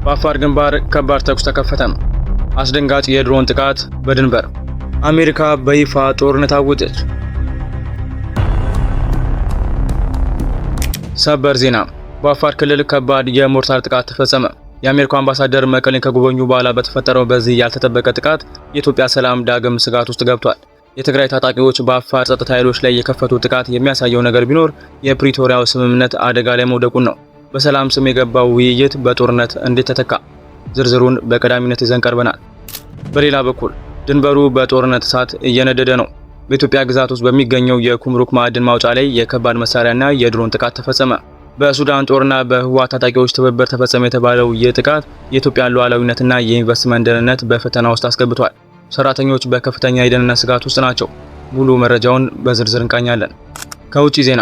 በአፋር ግንባር ከባድ ተኩስ ተከፈተ። አስደንጋጭ የድሮን ጥቃት በድንበር። አሜሪካ በይፋ ጦርነት አወጀች። ሰበር ዜና። በአፋር ክልል ከባድ የሞርታር ጥቃት ተፈጸመ። የአሜሪካው አምባሳደር መቀሌን ከጎበኙ በኋላ በተፈጠረው በዚህ ያልተጠበቀ ጥቃት የኢትዮጵያ ሰላም ዳግም ስጋት ውስጥ ገብቷል። የትግራይ ታጣቂዎች በአፋር ጸጥታ ኃይሎች ላይ የከፈቱት ጥቃት የሚያሳየው ነገር ቢኖር የፕሪቶሪያው ስምምነት አደጋ ላይ መውደቁን ነው። በሰላም ስም የገባው ውይይት በጦርነት እንዴት ተተካ? ዝርዝሩን በቀዳሚነት ይዘን ቀርበናል። በሌላ በኩል ድንበሩ በጦርነት እሳት እየነደደ ነው። በኢትዮጵያ ግዛት ውስጥ በሚገኘው የኩምሩክ ማዕድን ማውጫ ላይ የከባድ መሳሪያና የድሮን ጥቃት ተፈጸመ። በሱዳን ጦርና በህወሓት ታጣቂዎች ትብብር ተፈጸመ የተባለው ይህ ጥቃት የኢትዮጵያን ሉዓላዊነትና የኢንቨስትመንት ደህንነት በፈተና ውስጥ አስገብቷል። ሰራተኞች በከፍተኛ የደህንነት ስጋት ውስጥ ናቸው። ሙሉ መረጃውን በዝርዝር እንቃኛለን። ከውጪ ዜና።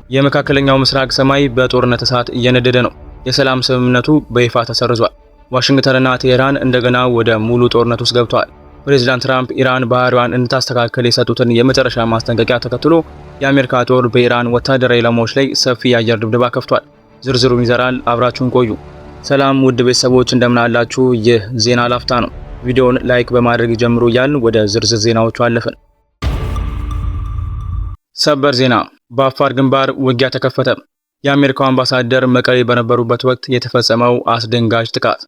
የመካከለኛው ምስራቅ ሰማይ በጦርነት እሳት እየነደደ ነው። የሰላም ስምምነቱ በይፋ ተሰርዟል። ዋሽንግተንና ቴሄራን እንደገና ወደ ሙሉ ጦርነት ውስጥ ገብተዋል። ፕሬዚዳንት ትራምፕ ኢራን ባህሪዋን እንድታስተካክል የሰጡትን የመጨረሻ ማስጠንቀቂያ ተከትሎ የአሜሪካ ጦር በኢራን ወታደራዊ ኢላማዎች ላይ ሰፊ የአየር ድብደባ ከፍቷል። ዝርዝሩን ይዘራል። አብራችሁን ቆዩ። ሰላም ውድ ቤተሰቦች እንደምን አላችሁ? ይህ ዜና ላፍታ ነው። ቪዲዮውን ላይክ በማድረግ ጀምሩ እያልን ወደ ዝርዝር ዜናዎቹ አለፍን። ሰበር ዜና። በአፋር ግንባር ውጊያ ተከፈተ። የአሜሪካው አምባሳደር መቀሌ በነበሩበት ወቅት የተፈጸመው አስደንጋጭ ጥቃት።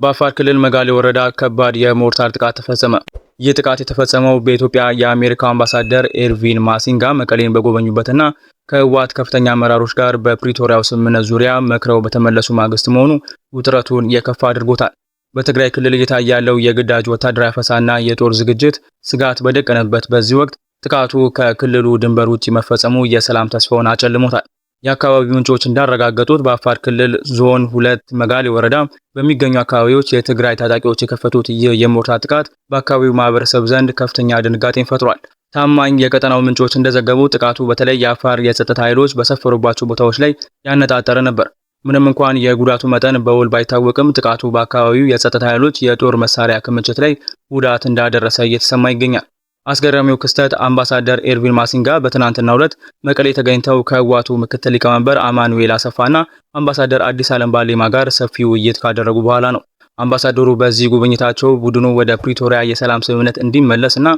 በአፋር ክልል መጋሌ ወረዳ ከባድ የሞርታር ጥቃት ተፈጸመ። ይህ ጥቃት የተፈጸመው በኢትዮጵያ የአሜሪካው አምባሳደር ኤርቪን ማሲንጋ መቀሌን በጎበኙበትና ከህወሓት ከፍተኛ አመራሮች ጋር በፕሪቶሪያው ስምምነት ዙሪያ መክረው በተመለሱ ማግስት መሆኑ ውጥረቱን የከፋ አድርጎታል። በትግራይ ክልል እየታየ ያለው የግዳጅ ወታደራዊ አፈሳና የጦር ዝግጅት ስጋት በደቀነበት በዚህ ወቅት ጥቃቱ ከክልሉ ድንበር ውጪ መፈጸሙ የሰላም ተስፋውን አጨልሞታል። የአካባቢው ምንጮች እንዳረጋገጡት በአፋር ክልል ዞን 2 መጋሌ ወረዳ በሚገኙ አካባቢዎች የትግራይ ታጣቂዎች የከፈቱት ይህ የሞርታር ጥቃት በአካባቢው ማህበረሰብ ዘንድ ከፍተኛ ድንጋጤን ፈጥሯል። ታማኝ የቀጠናው ምንጮች እንደዘገቡ ጥቃቱ በተለይ የአፋር የጸጥታ ኃይሎች በሰፈሩባቸው ቦታዎች ላይ ያነጣጠረ ነበር። ምንም እንኳን የጉዳቱ መጠን በውል ባይታወቅም ጥቃቱ በአካባቢው የጸጥታ ኃይሎች የጦር መሳሪያ ክምችት ላይ ጉዳት እንዳደረሰ እየተሰማ ይገኛል። አስገራሚው ክስተት አምባሳደር ኤርቪን ማሲንጋ በትናንትናው ዕለት መቀሌ ተገኝተው ከህወሓቱ ምክትል ሊቀመንበር አማኑኤል አሰፋና አምባሳደር አዲስ ዓለም ባሌማ ጋር ሰፊ ውይይት ካደረጉ በኋላ ነው። አምባሳደሩ በዚህ ጉብኝታቸው ቡድኑ ወደ ፕሪቶሪያ የሰላም ስምምነት እንዲመለስና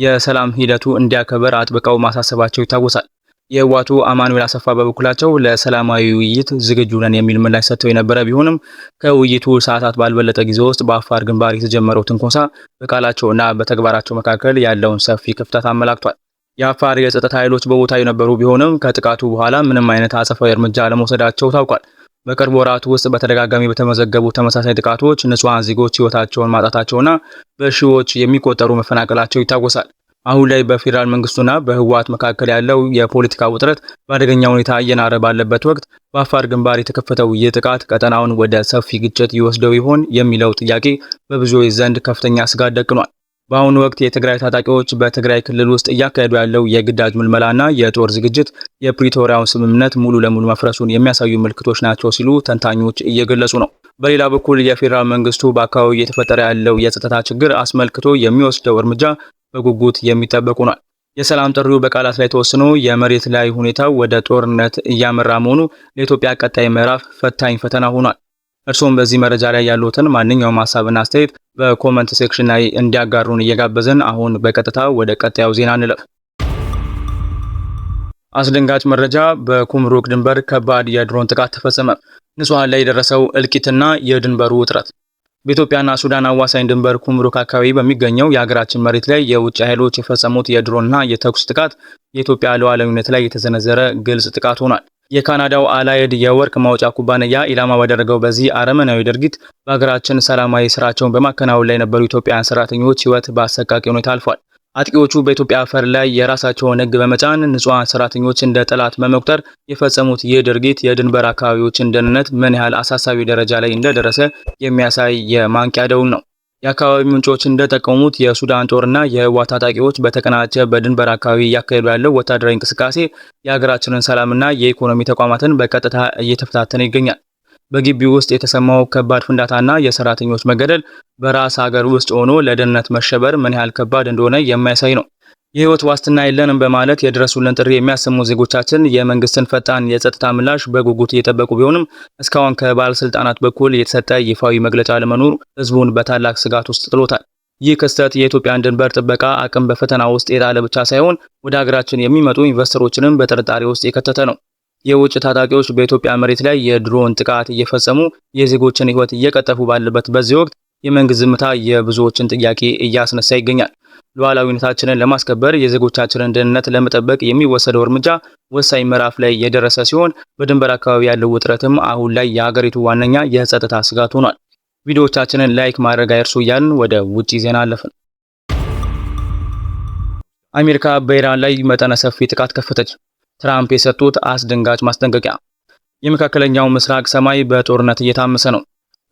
የሰላም ሂደቱ እንዲያከበር አጥብቀው ማሳሰባቸው ይታወሳል። የህወሓቱ አማኑኤል አሰፋ በበኩላቸው ለሰላማዊ ውይይት ዝግጁ ነን የሚል ምላሽ ሰጥተው የነበረ ቢሆንም ከውይይቱ ሰዓታት ባልበለጠ ጊዜ ውስጥ በአፋር ግንባር የተጀመረው ትንኮሳ በቃላቸውና በተግባራቸው መካከል ያለውን ሰፊ ክፍተት አመላክቷል። የአፋር የጸጥታ ኃይሎች በቦታው የነበሩ ቢሆንም ከጥቃቱ በኋላ ምንም አይነት አጸፋዊ እርምጃ አለመውሰዳቸው ታውቋል። በቅርብ ወራት ውስጥ በተደጋጋሚ በተመዘገቡ ተመሳሳይ ጥቃቶች ንጹሃን ዜጎች ህይወታቸውን ማጣታቸውና በሺዎች የሚቆጠሩ መፈናቀላቸው ይታወሳል። አሁን ላይ በፌዴራል መንግስቱና በህወሓት መካከል ያለው የፖለቲካ ውጥረት በአደገኛ ሁኔታ እየናረ ባለበት ወቅት በአፋር ግንባር የተከፈተው ይህ ጥቃት ቀጠናውን ወደ ሰፊ ግጭት ይወስደው ይሆን የሚለው ጥያቄ በብዙዎች ዘንድ ከፍተኛ ስጋት ደቅኗል። በአሁኑ ወቅት የትግራይ ታጣቂዎች በትግራይ ክልል ውስጥ እያካሄዱ ያለው የግዳጅ ምልመላና የጦር ዝግጅት የፕሪቶሪያውን ስምምነት ሙሉ ለሙሉ መፍረሱን የሚያሳዩ ምልክቶች ናቸው ሲሉ ተንታኞች እየገለጹ ነው። በሌላ በኩል የፌዴራል መንግስቱ በአካባቢው እየተፈጠረ ያለው የጸጥታ ችግር አስመልክቶ የሚወስደው እርምጃ በጉጉት የሚጠበቁ ነው። የሰላም ጥሪው በቃላት ላይ ተወስኖ የመሬት ላይ ሁኔታው ወደ ጦርነት እያመራ መሆኑ ለኢትዮጵያ ቀጣይ ምዕራፍ ፈታኝ ፈተና ሆኗል። እርሶም በዚህ መረጃ ላይ ያሉትን ማንኛውም ሀሳብና አስተያየት በኮመንት ሴክሽን ላይ እንዲያጋሩን እየጋበዝን አሁን በቀጥታ ወደ ቀጣዩ ዜና እንለፍ። አስደንጋጭ መረጃ። በኩምሩክ ድንበር ከባድ የድሮን ጥቃት ተፈጸመ። ንጹሃን ላይ የደረሰው እልቂትና የድንበሩ ውጥረት። በኢትዮጵያና ሱዳን አዋሳኝ ድንበር ኩምሩክ አካባቢ በሚገኘው የሀገራችን መሬት ላይ የውጭ ኃይሎች የፈጸሙት የድሮንና የተኩስ ጥቃት የኢትዮጵያ ሉዓላዊነት ላይ የተሰነዘረ ግልጽ ጥቃት ሆኗል። የካናዳው አላይድ የወርቅ ማውጫ ኩባንያ ኢላማ ባደረገው በዚህ አረመናዊ ድርጊት በሀገራችን ሰላማዊ ስራቸውን በማከናወን ላይ የነበሩ ኢትዮጵያውያን ሰራተኞች ህይወት በአሰቃቂ ሁኔታ አልፏል። አጥቂዎቹ በኢትዮጵያ አፈር ላይ የራሳቸውን ህግ በመጫን ንጹሃን ሰራተኞች እንደ ጠላት በመቁጠር የፈጸሙት ይህ ድርጊት የድንበር አካባቢዎችን ደህንነት ምን ያህል አሳሳቢ ደረጃ ላይ እንደደረሰ የሚያሳይ የማንቂያ ደውል ነው። የአካባቢ ምንጮች እንደጠቀሙት የሱዳን ጦርና የህወሓት ታጣቂዎች በተቀናጀ በድንበር አካባቢ እያካሄዱ ያለው ወታደራዊ እንቅስቃሴ የሀገራችንን ሰላምና የኢኮኖሚ ተቋማትን በቀጥታ እየተፈታተነ ይገኛል። በግቢው ውስጥ የተሰማው ከባድ ፍንዳታና የሰራተኞች መገደል በራስ ሀገር ውስጥ ሆኖ ለደህንነት መሸበር ምን ያህል ከባድ እንደሆነ የሚያሳይ ነው። የህይወት ዋስትና የለንም በማለት የድረሱልን ጥሪ የሚያሰሙ ዜጎቻችን የመንግስትን ፈጣን የጸጥታ ምላሽ በጉጉት እየጠበቁ ቢሆንም እስካሁን ከባለስልጣናት በኩል የተሰጠ ይፋዊ መግለጫ አለመኖሩ ህዝቡን በታላቅ ስጋት ውስጥ ጥሎታል። ይህ ክስተት የኢትዮጵያን ድንበር ጥበቃ አቅም በፈተና ውስጥ የጣለ ብቻ ሳይሆን ወደ ሀገራችን የሚመጡ ኢንቨስተሮችንም በጥርጣሬ ውስጥ የከተተ ነው። የውጭ ታጣቂዎች በኢትዮጵያ መሬት ላይ የድሮን ጥቃት እየፈጸሙ የዜጎችን ህይወት እየቀጠፉ ባለበት በዚህ ወቅት የመንግስት ዝምታ የብዙዎችን ጥያቄ እያስነሳ ይገኛል። ሉዓላዊነታችንን ለማስከበር የዜጎቻችንን ደህንነት ለመጠበቅ የሚወሰደው እርምጃ ወሳኝ ምዕራፍ ላይ የደረሰ ሲሆን በድንበር አካባቢ ያለው ውጥረትም አሁን ላይ የሀገሪቱ ዋነኛ የጸጥታ ስጋት ሆኗል። ቪዲዮዎቻችንን ላይክ ማድረግ አይርሱ እያልን ወደ ውጪ ዜና አለፍን። አሜሪካ በኢራን ላይ መጠነ ሰፊ ጥቃት ከፈተች። ትራምፕ የሰጡት አስደንጋጭ ማስጠንቀቂያ። የመካከለኛው ምስራቅ ሰማይ በጦርነት እየታመሰ ነው።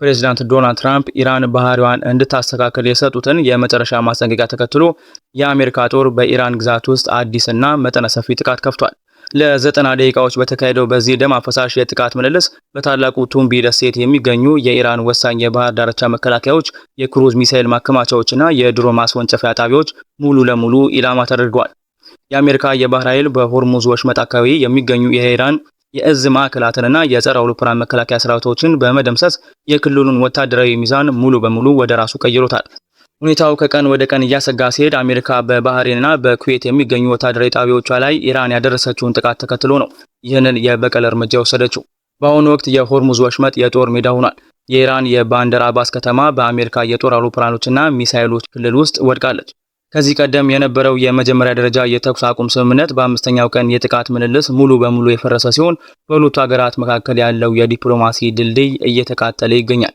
ፕሬዚዳንት ዶናልድ ትራምፕ ኢራን ባህሪዋን እንድታስተካክል የሰጡትን የመጨረሻ ማስጠንቀቂያ ተከትሎ የአሜሪካ ጦር በኢራን ግዛት ውስጥ አዲስና መጠነ ሰፊ ጥቃት ከፍቷል። ለ90 ደቂቃዎች በተካሄደው በዚህ ደም አፈሳሽ የጥቃት ምልልስ በታላቁ ቱምቢ ደሴት የሚገኙ የኢራን ወሳኝ የባህር ዳርቻ መከላከያዎች፣ የክሩዝ ሚሳኤል ማከማቻዎችና የድሮ ማስወንጨፊያ ጣቢያዎች ሙሉ ለሙሉ ኢላማ ተደርገዋል። የአሜሪካ የባህር ኃይል በሆርሙዝ ወሽመጥ አካባቢ የሚገኙ የኢራን የእዝ ማዕከላትንና የጸረ አውሮፕላን መከላከያ ሰራዊቶችን በመደምሰስ የክልሉን ወታደራዊ ሚዛን ሙሉ በሙሉ ወደ ራሱ ቀይሮታል። ሁኔታው ከቀን ወደ ቀን እያሰጋ ሲሄድ አሜሪካ በባህሬንና በኩዌት የሚገኙ ወታደራዊ ጣቢያዎቿ ላይ ኢራን ያደረሰችውን ጥቃት ተከትሎ ነው ይህንን የበቀል እርምጃ ወሰደችው። በአሁኑ ወቅት የሆርሙዝ ወሽመጥ የጦር ሜዳ ሆኗል። የኢራን የባንደር አባስ ከተማ በአሜሪካ የጦር አውሮፕላኖችና ሚሳኤሎች ክልል ውስጥ ወድቃለች። ከዚህ ቀደም የነበረው የመጀመሪያ ደረጃ የተኩስ አቁም ስምምነት በአምስተኛው ቀን የጥቃት ምልልስ ሙሉ በሙሉ የፈረሰ ሲሆን በሁለቱ ሀገራት መካከል ያለው የዲፕሎማሲ ድልድይ እየተቃጠለ ይገኛል።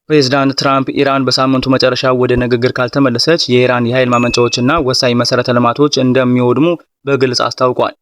ፕሬዚዳንት ትራምፕ ኢራን በሳምንቱ መጨረሻ ወደ ንግግር ካልተመለሰች የኢራን የኃይል ማመንጫዎችና ወሳኝ መሰረተ ልማቶች እንደሚወድሙ በግልጽ አስታውቀዋል።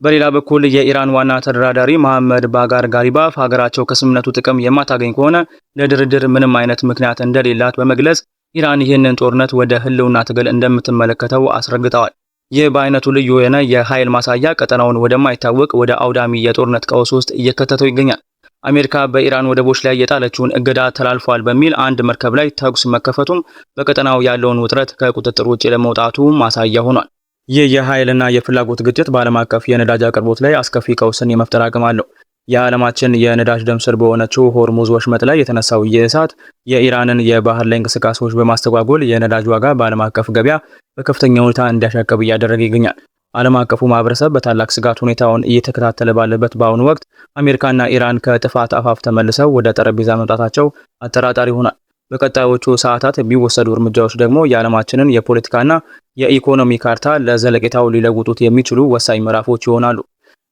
በሌላ በኩል የኢራን ዋና ተደራዳሪ መሐመድ ባጋር ጋሊባፍ ሀገራቸው ከስምምነቱ ጥቅም የማታገኝ ከሆነ ለድርድር ምንም አይነት ምክንያት እንደሌላት በመግለጽ ኢራን ይህንን ጦርነት ወደ ህልውና ትግል እንደምትመለከተው አስረግጠዋል። ይህ በአይነቱ ልዩ የሆነ የኃይል ማሳያ ቀጠናውን ወደማይታወቅ ወደ አውዳሚ የጦርነት ቀውስ ውስጥ እየከተተው ይገኛል። አሜሪካ በኢራን ወደቦች ላይ የጣለችውን እገዳ ተላልፏል በሚል አንድ መርከብ ላይ ተኩስ መከፈቱም በቀጠናው ያለውን ውጥረት ከቁጥጥር ውጭ ለመውጣቱ ማሳያ ሆኗል። ይህ የኃይልና የፍላጎት ግጭት በዓለም አቀፍ የነዳጅ አቅርቦት ላይ አስከፊ ቀውስን የመፍጠር አቅም አለው። የዓለማችን የነዳጅ ደም ስር በሆነችው ሆርሙዝ ወሽመጥ ላይ የተነሳው ይህ እሳት የኢራንን የባህር ላይ እንቅስቃሴዎች በማስተጓጎል የነዳጅ ዋጋ በዓለም አቀፍ ገበያ በከፍተኛ ሁኔታ እንዲያሻቅብ እያደረገ ይገኛል። ዓለም አቀፉ ማህበረሰብ በታላቅ ስጋት ሁኔታውን እየተከታተለ ባለበት በአሁኑ ወቅት አሜሪካና ኢራን ከጥፋት አፋፍ ተመልሰው ወደ ጠረጴዛ መምጣታቸው አጠራጣሪ ሆኗል። በቀጣዮቹ ሰዓታት የሚወሰዱ እርምጃዎች ደግሞ የዓለማችንን የፖለቲካና የኢኮኖሚ ካርታ ለዘለቄታው ሊለውጡት የሚችሉ ወሳኝ ምዕራፎች ይሆናሉ።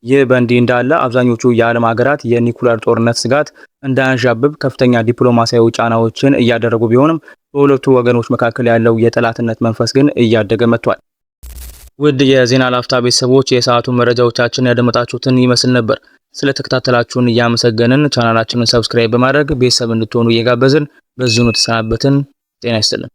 ይህ በእንዲህ እንዳለ አብዛኞቹ የዓለም ሀገራት የኒኩሌር ጦርነት ስጋት እንዳያንዣብብ ከፍተኛ ዲፕሎማሲያዊ ጫናዎችን እያደረጉ ቢሆንም በሁለቱ ወገኖች መካከል ያለው የጠላትነት መንፈስ ግን እያደገ መጥቷል። ውድ የዜና ላፍታ ቤተሰቦች የሰዓቱ መረጃዎቻችን ያደመጣችሁትን ይመስል ነበር። ስለተከታተላችሁን እያመሰገንን ቻናላችንን ሰብስክራይብ በማድረግ ቤተሰብ እንድትሆኑ እየጋበዝን በዚሁ ተሰናበትን። ጤና ይስጥልን።